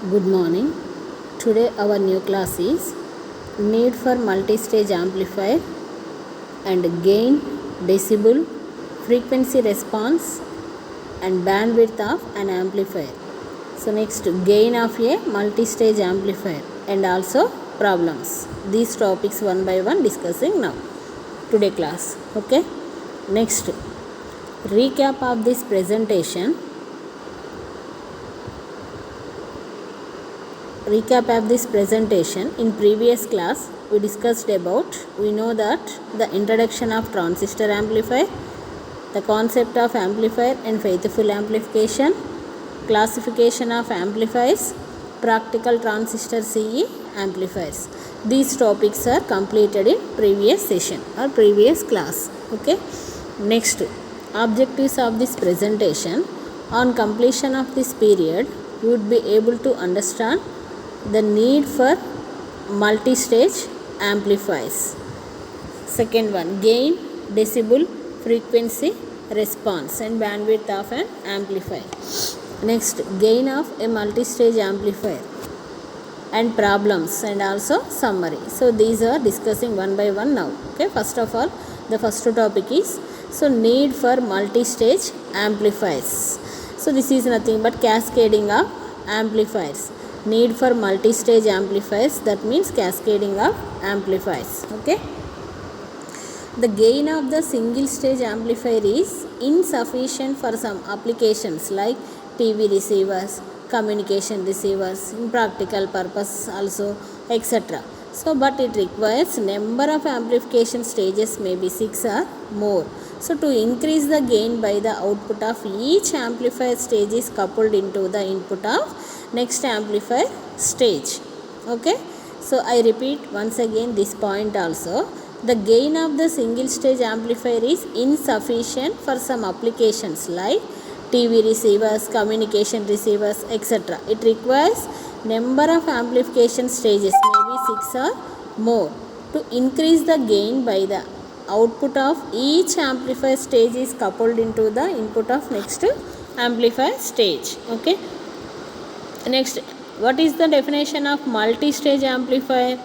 Good morning. Today our new class is need for multi-stage amplifier and gain, decibel, frequency response and bandwidth of an amplifier. So next, gain of a multi-stage amplifier and also problems. These topics one by one discussing now. Today class. Okay. Next, recap of this presentation. In previous class we discussed about, we know that the introduction of transistor amplifier, the concept of amplifier and faithful amplification, classification of amplifiers, practical transistor CE amplifiers. These topics are completed in previous session or previous class. Okay. Next, objectives of this presentation. On completion of this period, you would be able to understand the need for multi-stage amplifiers. Second one, gain, decibel, frequency, response and bandwidth of an amplifier. Next, gain of a multi-stage amplifier and problems and also summary. So these are discussing one by one now. Okay, first of all, the first topic is need for multi-stage amplifiers. So this is nothing but cascading of amplifiers. Need for multi-stage amplifiers, that means cascading of amplifiers. Okay. The gain of the single stage amplifier is insufficient for some applications like TV receivers, communication receivers, in practical purpose also, etc. So but it requires number of amplification stages, maybe 6 or more. So to increase the gain by the output of each amplifier stage is coupled into the input of next amplifier stage. Okay. So I repeat once again this point also. The gain of the single stage amplifier is insufficient for some applications like TV receivers, communication receivers, etc. It requires number of amplification stages, maybe 6 or more. To increase the gain by the output of each amplifier stage is coupled into the input of next amplifier stage. Okay. Next, what is the definition of multi-stage amplifier?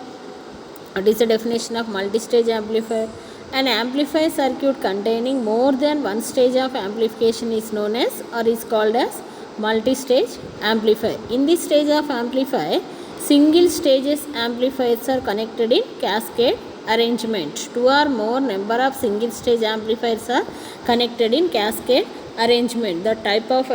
What is the definition of multi-stage amplifier? An amplifier circuit containing more than one stage of amplification is known as or is called as multi-stage amplifier. In this stage of amplifier, single stages amplifiers are connected in cascade arrangement. Two or more number of single stage amplifiers are connected in cascade arrangement. The type of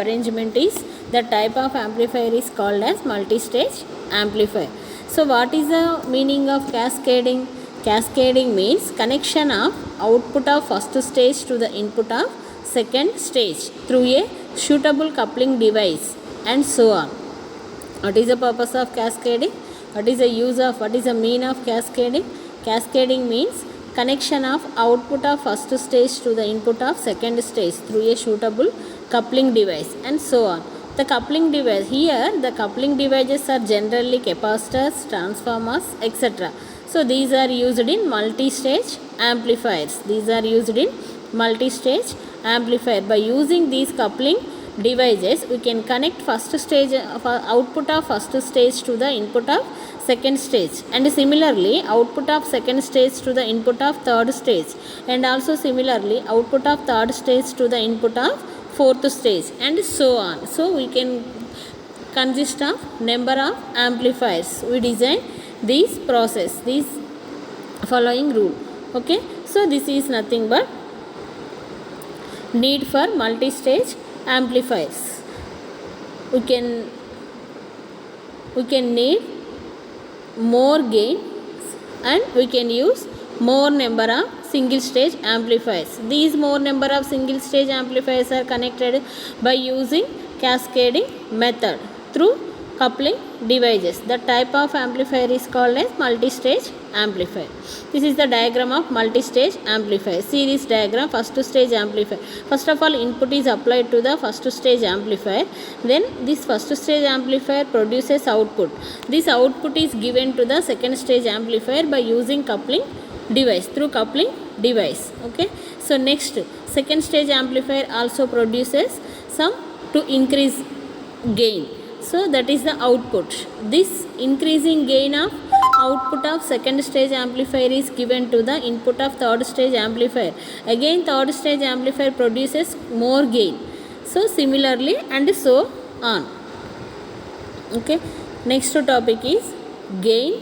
amplifier is called as multi-stage amplifier. So what is the meaning of cascading? Cascading means connection of output of first stage to the input of second stage through a suitable coupling device and so on. What is the purpose of cascading? What is the mean of cascading? Cascading means connection of output of first stage to the input of second stage through a suitable coupling device and so on. The coupling device, here the coupling devices are generally capacitors, transformers, etc. So these are used in multi-stage amplifiers. By using these coupling devices, we can connect first stage of output of first stage to the input of second stage, and similarly output of second stage to the input of third stage, and also similarly output of third stage to the input of fourth stage and so on. So we can consist of number of amplifiers. We design this process, this following rule. Okay. So this is nothing but need for multi-stage amplifiers. We can need more gain and we can use more number of single stage amplifiers. These more number of single stage amplifiers are connected by using cascading method through coupling devices. The type of amplifier is called as multi-stage amplifier. This is the diagram of multi-stage amplifier. See this diagram, first stage amplifier. First of all, input is applied to the first stage amplifier. Then this first stage amplifier produces output. This output is given to the second stage amplifier by using coupling device, through coupling device. Okay. So next, second stage amplifier also produces some to increase gain. So that is the output. This increasing gain of output of second stage amplifier is given to the input of third stage amplifier. Again third stage amplifier produces more gain. So similarly and so on. Okay. Next topic is gain,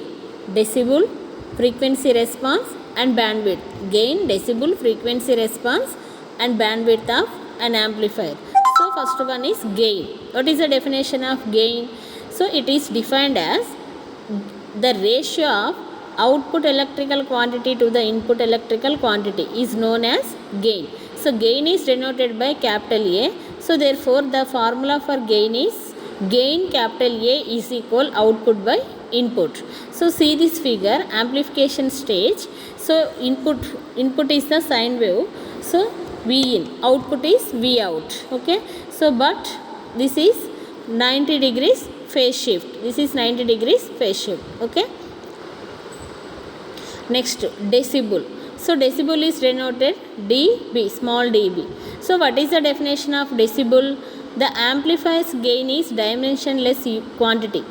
decibel, frequency response and bandwidth. Gain, decibel, frequency response and bandwidth of an amplifier. So first one is gain. What is the definition of gain? So it is defined as the ratio of output electrical quantity to the input electrical quantity is known as gain. So gain is denoted by capital A. So therefore the formula for gain is gain capital A is equal output by input. So see this figure, amplification stage. So input is the sine wave. So V in, output is V out. Okay. So but this is 90 degrees phase shift. This is 90 degrees phase shift. Okay. Next, decibel. So decibel is denoted dB, small dB. So what is the definition of decibel? The amplifier's gain is dimensionless quantity.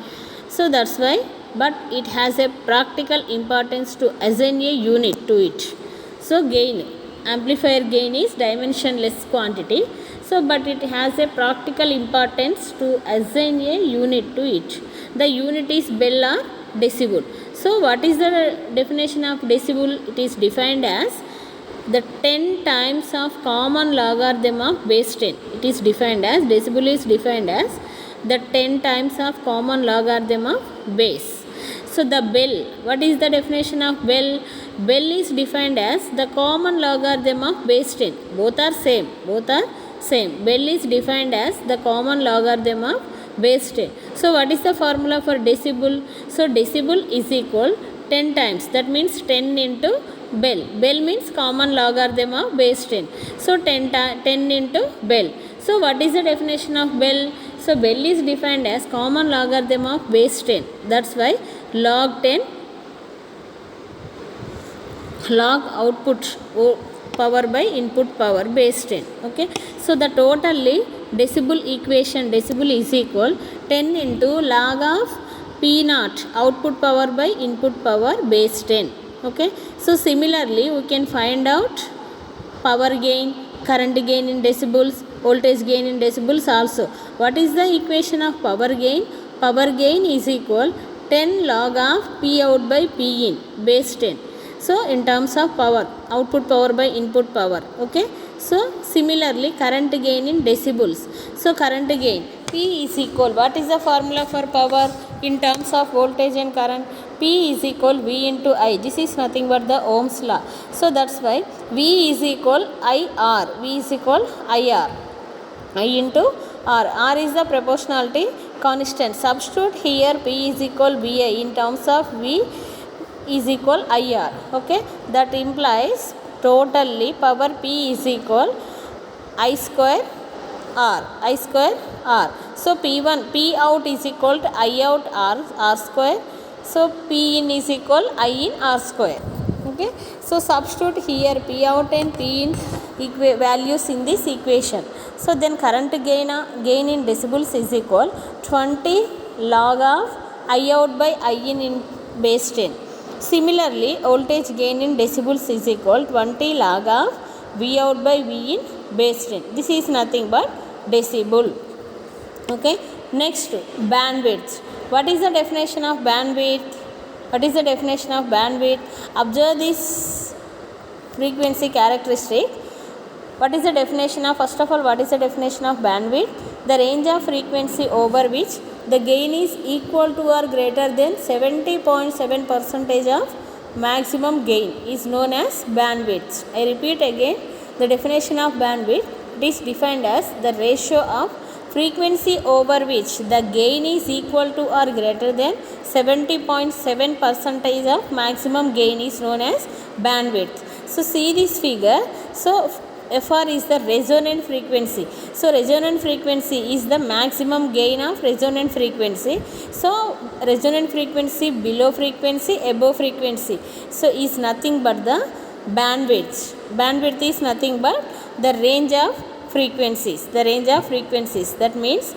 So that's why, but it has a practical importance to assign a unit to it. So gain, amplifier gain is dimensionless quantity. So but it has a practical importance to assign a unit to it. The unit is bell or decibel. So what is the definition of decibel? It is defined as the 10 times of common logarithm of base 10. It is defined as, decibel is defined as the 10 times of common logarithm of base. So the bell, what is the definition of bell? Bell is defined as the common logarithm of base 10. Both are same. Bell is defined as the common logarithm of base 10. So what is the formula for decibel? So decibel is equal 10 times. That means 10 into bell. Bell means common logarithm of base 10. So 10 into bell. So what is the definition of bell? So bell is defined as common logarithm of base 10. That's why log 10, log output power by input power base 10. Okay. So the totally decibel equation, decibel is equal 10 into log of P naught, output power by input power base 10. Okay. So similarly we can find out power gain, current gain in decibels, voltage gain in decibels also. What is the equation of power gain? Power gain is equal 10 log of P out by P in base 10. So in terms of power, output power by input power. Okay. So similarly current gain in decibels. So current gain P is equal, what is the formula for power in terms of voltage and current? P is equal V into I. This is nothing but the Ohm's law. So that's why V is equal IR. V is equal IR. I into R. R is the proportionality constant. Substitute here P is equal VI in terms of V is equal IR. Okay. That implies totally power P is equal I square R. I square R. So P1, P out is equal to I out R square. So P in is equal I in R square. Okay. So substitute here P out and P in values in this equation. So then current gain in decibels is equal 20 log of I out by I in base 10. Similarly, voltage gain in decibels is equal 20 log of V out by V in base 10. This is nothing but decibel. Okay. Next, bandwidth. What is the definition of bandwidth? What is the definition of bandwidth? Observe this frequency characteristic. What is the definition of, first of all, what is the definition of bandwidth? The range of frequency over which the gain is equal to or greater than 70.7% of maximum gain is known as bandwidth. I repeat again, the definition of bandwidth, it is defined as the ratio of frequency over which the gain is equal to or greater than 70.7% of maximum gain is known as bandwidth. So see this figure. So FR is the resonant frequency. So resonant frequency is the maximum gain of resonant frequency. So resonant frequency, below frequency, above frequency. So is nothing but the bandwidth. Bandwidth is nothing but the range of frequencies. The range of frequencies. That means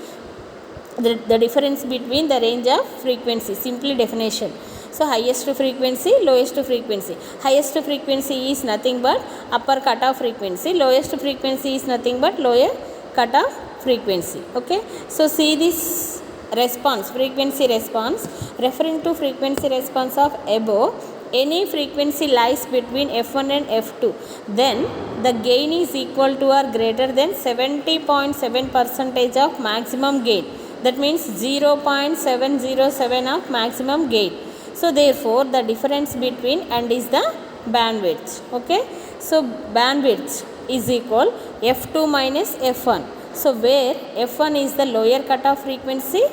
the difference between the range of frequency, simply definition. So highest frequency, lowest frequency. Highest frequency is nothing but upper cutoff frequency, lowest frequency is nothing but lower cutoff frequency. Okay, so see this response, frequency response. Referring to frequency response of above, any frequency lies between f1 and f2, then the gain is equal to or greater than 70.7% of maximum gain. That means 0.707 of maximum gain. So therefore the difference between and is the bandwidth. Okay, so bandwidth is equal f2 minus f1. So where f1 is the lower cutoff frequency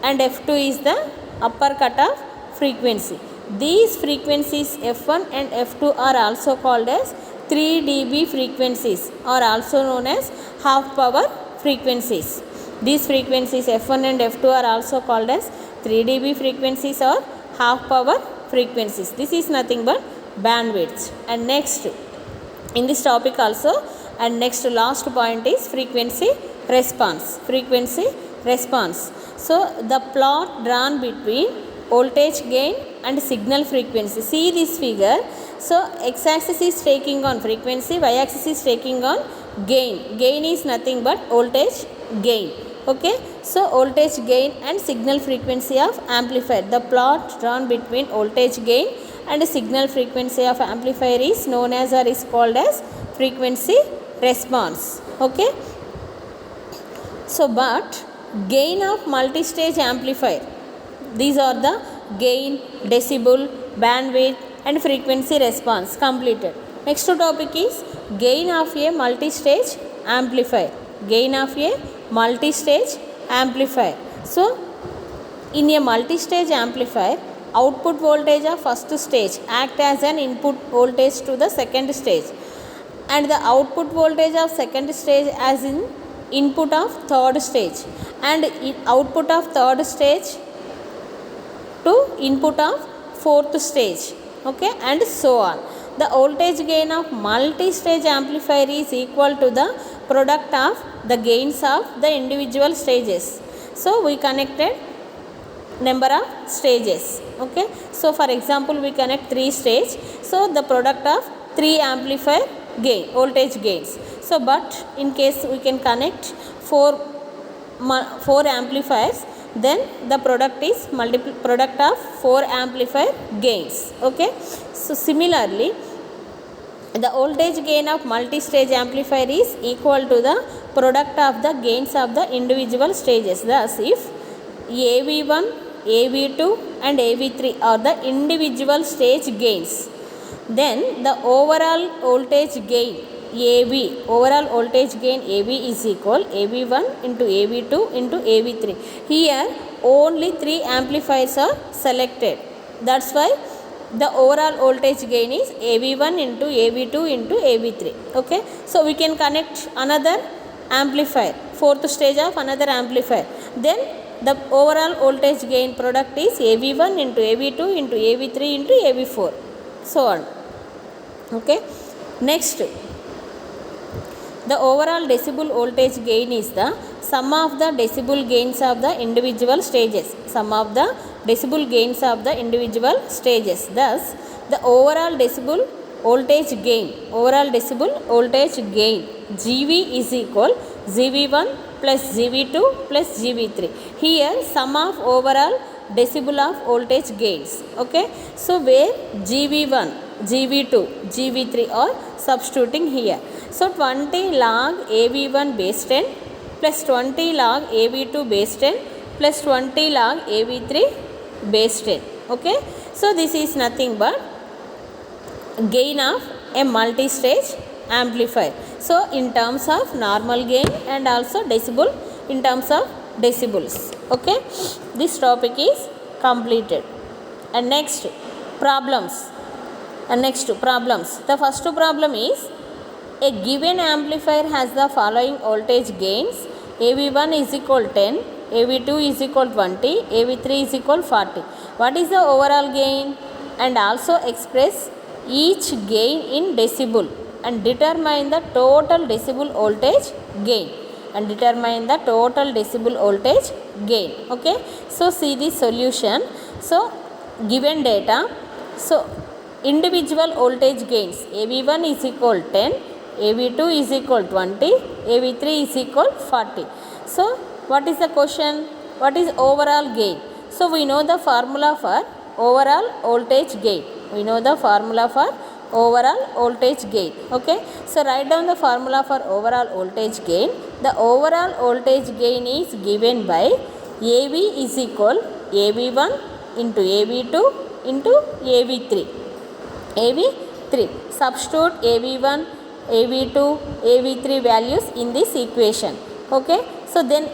and f2 is the upper cutoff frequency. These frequencies f1 and f2 are also called as 3 dB frequencies, or also known as half power frequencies. These frequencies f1 and f2 are also called as 3 dB frequencies or half power frequencies. This is nothing but bandwidth. And next in this topic also, and next last point is frequency response. Frequency response. So the plot drawn between voltage gain and signal frequency. See this figure. So x-axis is taking on frequency, y-axis is taking on gain. Gain is nothing but voltage gain. Okay, so voltage gain and signal frequency of amplifier. The plot drawn between voltage gain and signal frequency of amplifier is known as or is called as frequency response. Okay, so but gain of multi-stage amplifier, these are the gain, decibel, bandwidth and frequency response completed. Next topic is gain of a multi-stage amplifier. Gain of a multi-stage amplifier. So in a multi-stage amplifier, output voltage of first stage act as an input voltage to the second stage, and the output voltage of second stage as in input of third stage, and output of third stage to input of fourth stage. Okay, and so on. The voltage gain of multi-stage amplifier is equal to the product of the gains of the individual stages. So we connected number of stages. Okay, so for example we connect 3 stage, so the product of 3 amplifier gain, voltage gains. So but in case we can connect 4 amplifiers, then the product is product of 4 amplifier gains. Okay, so similarly the voltage gain of multi-stage amplifier is equal to the product of the gains of the individual stages. Thus if AV1, AV2 and AV3 are the individual stage gains, then the overall voltage gain AV, overall voltage gain AV is equal AV1 into AV2 into AV3. Here only 3 amplifiers are selected. That's why the overall voltage gain is AV1 into AV2 into AV3. Okay, so we can connect another amplifier, fourth stage of another amplifier, then the overall voltage gain product is AV1 into AV2 into AV3 into AV4, so on. Okay, next the overall decibel voltage gain is the sum of the decibel gains of the individual stages. Sum of the decibel gains of the individual stages. Thus the overall decibel voltage gain, overall decibel voltage gain GV is equal GV1 plus GV2 plus GV3. Here sum of overall decibel of voltage gains. Okay, so where GV1, GV2, GV3 are substituting here. So 20 log AV1 base 10 plus 20 log AV2 base 10 plus 20 log AV3 base 10. Okay, so this is nothing but gain of a multi-stage amplifier. So in terms of normal gain and also decibel in terms of decibels. Okay, this topic is completed. And next problems. The first problem is a given amplifier has the following voltage gains: AV1 is equal 10, AV2 is equal 20, AV3 is equal 40. What is the overall gain? And also express each gain in decibel and determine the total decibel voltage gain. and determine the total decibel voltage gain. Okay, so see the solution. So given data, so individual voltage gains AV1 is equal 10, AV2 is equal 20, AV3 is equal 40. So what is the question? What is overall gain? So we know the formula for overall voltage gain. We know the formula for overall voltage gain. Okay, so write down the formula for overall voltage gain. The overall voltage gain is given by AV is equal AV1 into AV2 into AV3. AV3. Substitute AV1, AV2, AV3 values in this equation. Okay, so then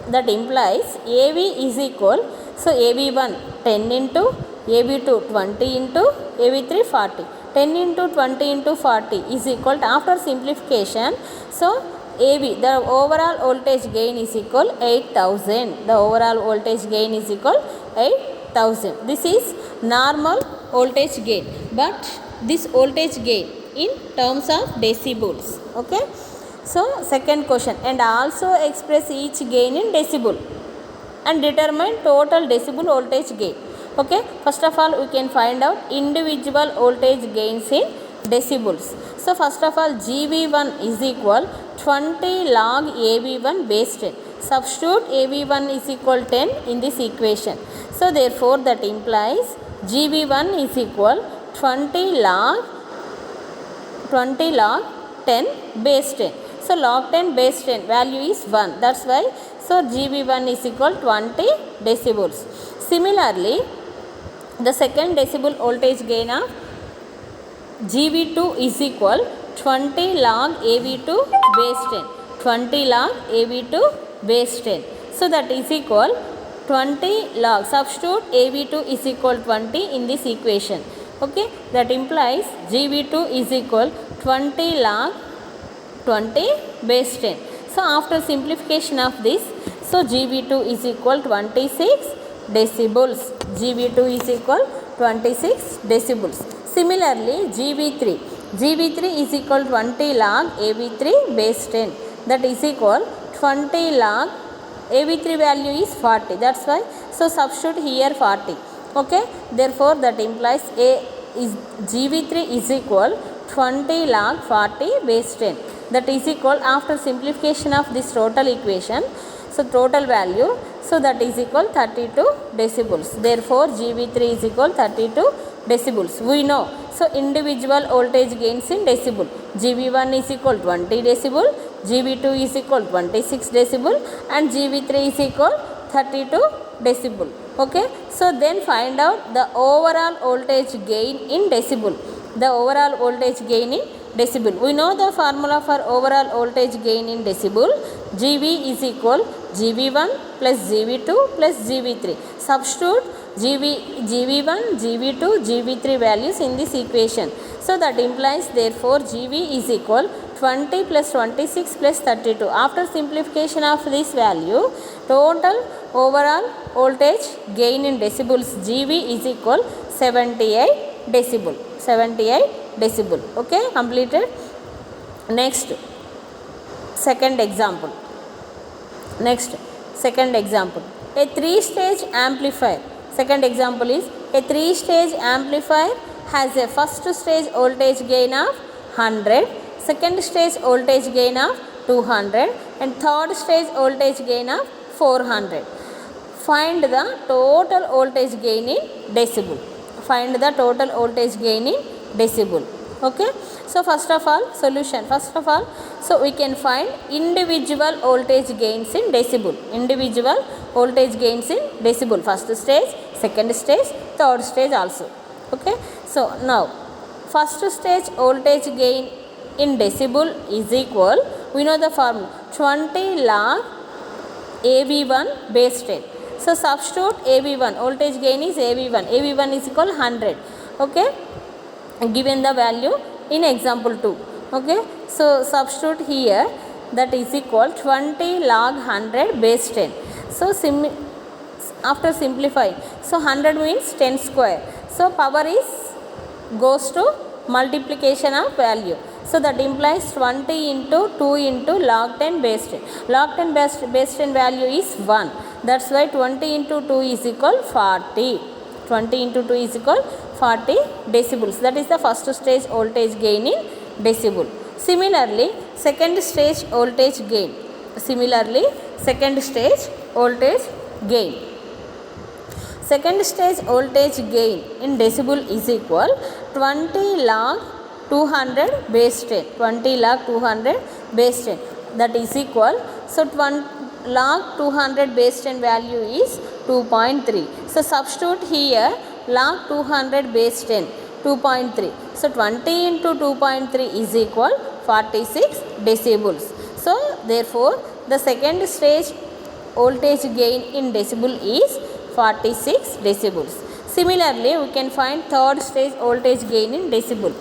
that implies AV is equal, so AV1 10 into AV2 20 into AV3 40. 10 into 20 into 40 is equal to, after simplification, so AV, the overall voltage gain is equal 8000. The overall voltage gain is equal 8000. This is normal voltage gain, but this voltage gain in terms of decibels. Okay, so second question, and also express each gain in decibel and determine total decibel voltage gain. Okay, first of all we can find out individual voltage gains in decibels. So first of all, GV1 is equal 20 log AV1 base 10. Substitute AV1 is equal 10 in this equation. So therefore that implies GV1 is equal 20 log 10 base 10. So log 10 base 10 value is 1. That's why, so GV1 is equal 20 decibels. Similarly, the second decibel voltage gain of GV2 is equal 20 log AV2 base 10. 20 log AV2 base 10. So that is equal 20 log, substitute AV2 is equal 20 in this equation. Okay, that implies GV2 is equal 20 log 20 base 10. So after simplification of this, so GV2 is equal 26 decibels. GV2 is equal 26 decibels. Similarly, GV3 is equal 20 log AV3 base 10. That is equal 20 log AV3 value is 40. That's why, so substitute here 40. Okay, therefore that implies GV3 is equal 20 log 40 base 10. That is equal, after simplification of this total equation, so total value, so that is equal 32 decibels. Therefore GV3 is equal 32 decibels. We know, so individual voltage gains in decibel. GV1 is equal 20 decibel, GV2 is equal 26 decibel, and GV3 is equal 32 decibel. Okay, so then find out the overall voltage gain in decibel. The overall voltage gain in decibel. We know the formula for overall voltage gain in decibel. GV is equal GV1 plus GV2 plus GV3. Substitute GV1, GV2, GV3 values in this equation. So that implies, therefore GV is equal 20 plus 26 plus 32. After simplification of this value, total overall voltage gain in decibels GV is equal 78 decibel. 78 decibel. Okay, completed. Next, second example. A 3-stage amplifier. Second example is a 3-stage amplifier has a first stage voltage gain of 100, second stage voltage gain of 200, and third stage voltage gain of 400. Find the total voltage gain in decibel. Find the total voltage gain in decibel. Okay, so first of all, solution. First of all, so we can find individual voltage gains in decibel. Individual voltage gains in decibel. First stage, second stage, third stage also. Okay, so now first stage voltage gain in decibel is equal, we know the formula, 20 log AV1 base 10. So substitute AV1, voltage gain is AV1. AV1 is equal 100. Okay, given the value in example 2. Okay, so substitute here, that is equal 20 log 100 base 10. So after simplifying, so 100 means 10 square. So power is goes to multiplication of value. So that implies 20 into 2 into log 10 base 10. Log 10 base 10 value is 1. That's why 20 into 2 is equal 40. 20 into 2 is equal 40 decibels. That is the first stage voltage gain in decibel. Similarly, second stage voltage gain. Similarly, second stage voltage gain. Second stage voltage gain in decibel is equal 20 log 200 base 10. 20 log 200 base 10. That is equal. So 20 log 200 base 10 value is 2.3. So substitute here log 200 base 10 2.3. So 20 into 2.3 is equal 46 decibels. So therefore the second stage voltage gain in decibel is 46 decibels. Similarly, we can find third stage voltage gain in decibel.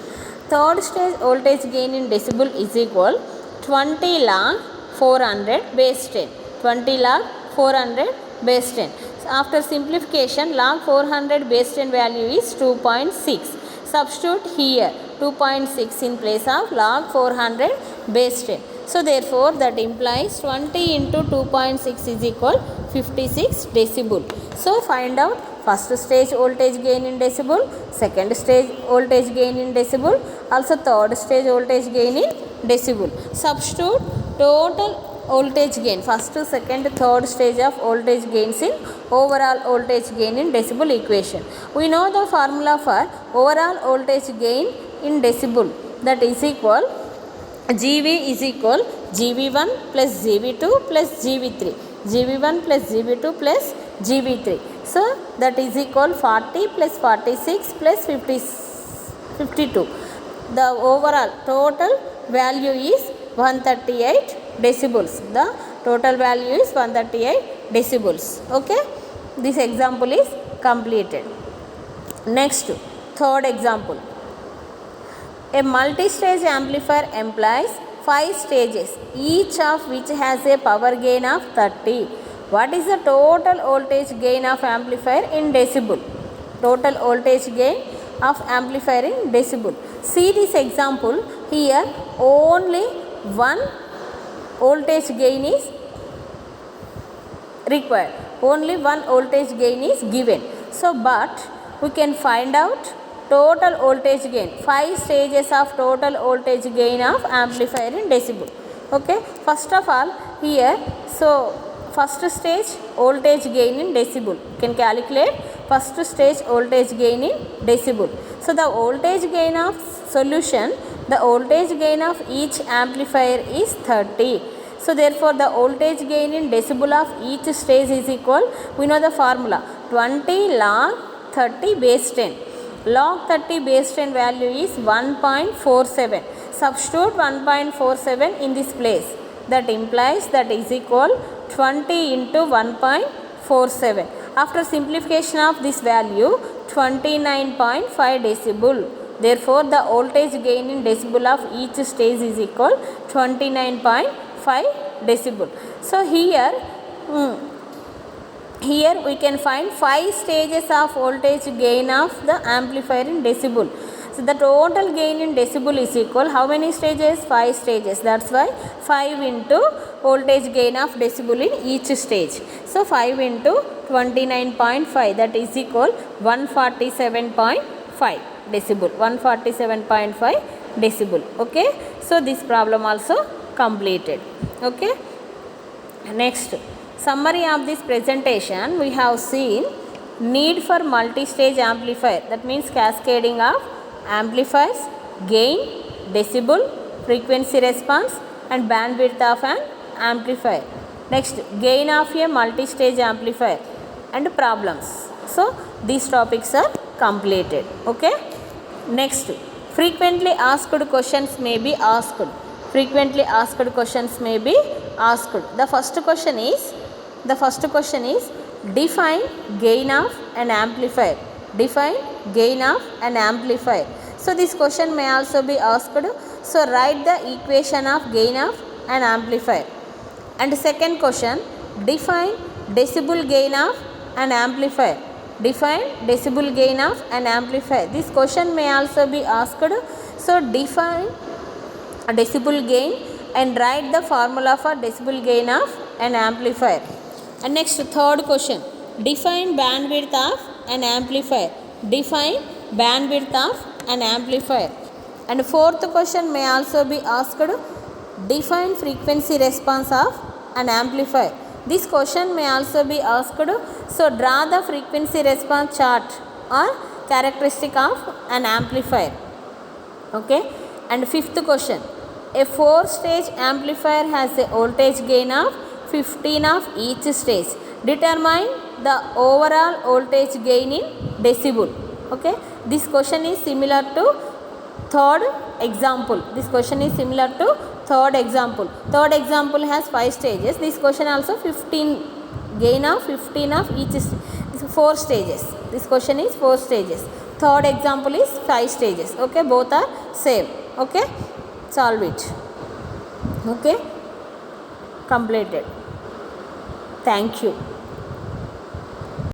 Third stage voltage gain in decibel is equal 20 log 400 base 10. 20 log 400 base 10. So after simplification, log 400 base 10 value is 2.6. Substitute here 2.6 in place of log 400 base 10. So therefore that implies 20 into 2.6 is equal 56 decibel. So find out first stage voltage gain in decibel, second stage voltage gain in decibel, also third stage voltage gain in decibel. Substitute total voltage gain, first, second, third stage of voltage gains in overall voltage gain in decibel equation. We know the formula for overall voltage gain in decibel, that is equal GV is equal GV1 plus GV2 plus GV3. GV1 plus GV2 plus GV3. So that is equal 40 plus 46 plus 52. The overall total value is 138 decibels. The total value is 138 decibels. Okay. This example is completed. Next, third example. A multi-stage amplifier employs 5 stages, each of which has a power gain of 30. What is the total voltage gain of amplifier in decibel? Total voltage gain of amplifier in decibel. See this example. Here only one voltage gain is required. Only one voltage gain is given. So but we can find out total voltage gain, 5 stages of total voltage gain of amplifier in decibel. Okay, first of all here, so first stage voltage gain in decibel, you can calculate first stage voltage gain in decibel. So the voltage gain of solution, the voltage gain of each amplifier is 30. So therefore the voltage gain in decibel of each stage is equal, we know the formula, 20 log 30 base 10. Log 30 base 10 value is 1.47. Substitute 1.47 in this place. That implies that is equal 20 into 1.47. After simplification of this value, 29.5 decibel. Therefore the voltage gain in decibel of each stage is equal 29.5 decibel. So here we can find 5 stages of voltage gain of the amplifier in decibel. So the total gain in decibel is equal, how many stages? 5 stages. That's why 5 into voltage gain of decibel in each stage. So 5 into 29.5, that is equal 147.5 decibel. 147.5 decibel. Okay. So this problem also completed. Okay. Next, summary of this presentation, we have seen need for multi-stage amplifier, that means cascading of amplifiers, gain, decibel, frequency response and bandwidth of an amplifier. Next, gain of a multi-stage amplifier and problems. So these topics are completed. Okay. Next, frequently asked questions may be asked. Frequently asked questions may be asked. The first question is define gain of an amplifier. Define gain of an amplifier. So this question may also be asked. So write the equation of gain of an amplifier. And second question, define decibel gain of an amplifier. Define decibel gain of an amplifier. This question may also be asked. So define a decibel gain and write the formula for decibel gain of an amplifier. And next, third question, define bandwidth of an amplifier. Define bandwidth of an amplifier. And fourth question may also be asked, define frequency response of an amplifier. This question may also be asked, so draw the frequency response chart or characteristic of an amplifier. Okay. And fifth question, a 4-stage amplifier has a voltage gain of 15 of each stage. Determine the overall voltage gain in decibel. Okay. This question is similar to third example. This question is similar to third example. Third example has 5 stages. This question also 15 gain of 15 of each 4 stages. This question is 4 stages. Third example is 5 stages. Okay, both are same. Okay, solve it. Okay, completed. Thank you.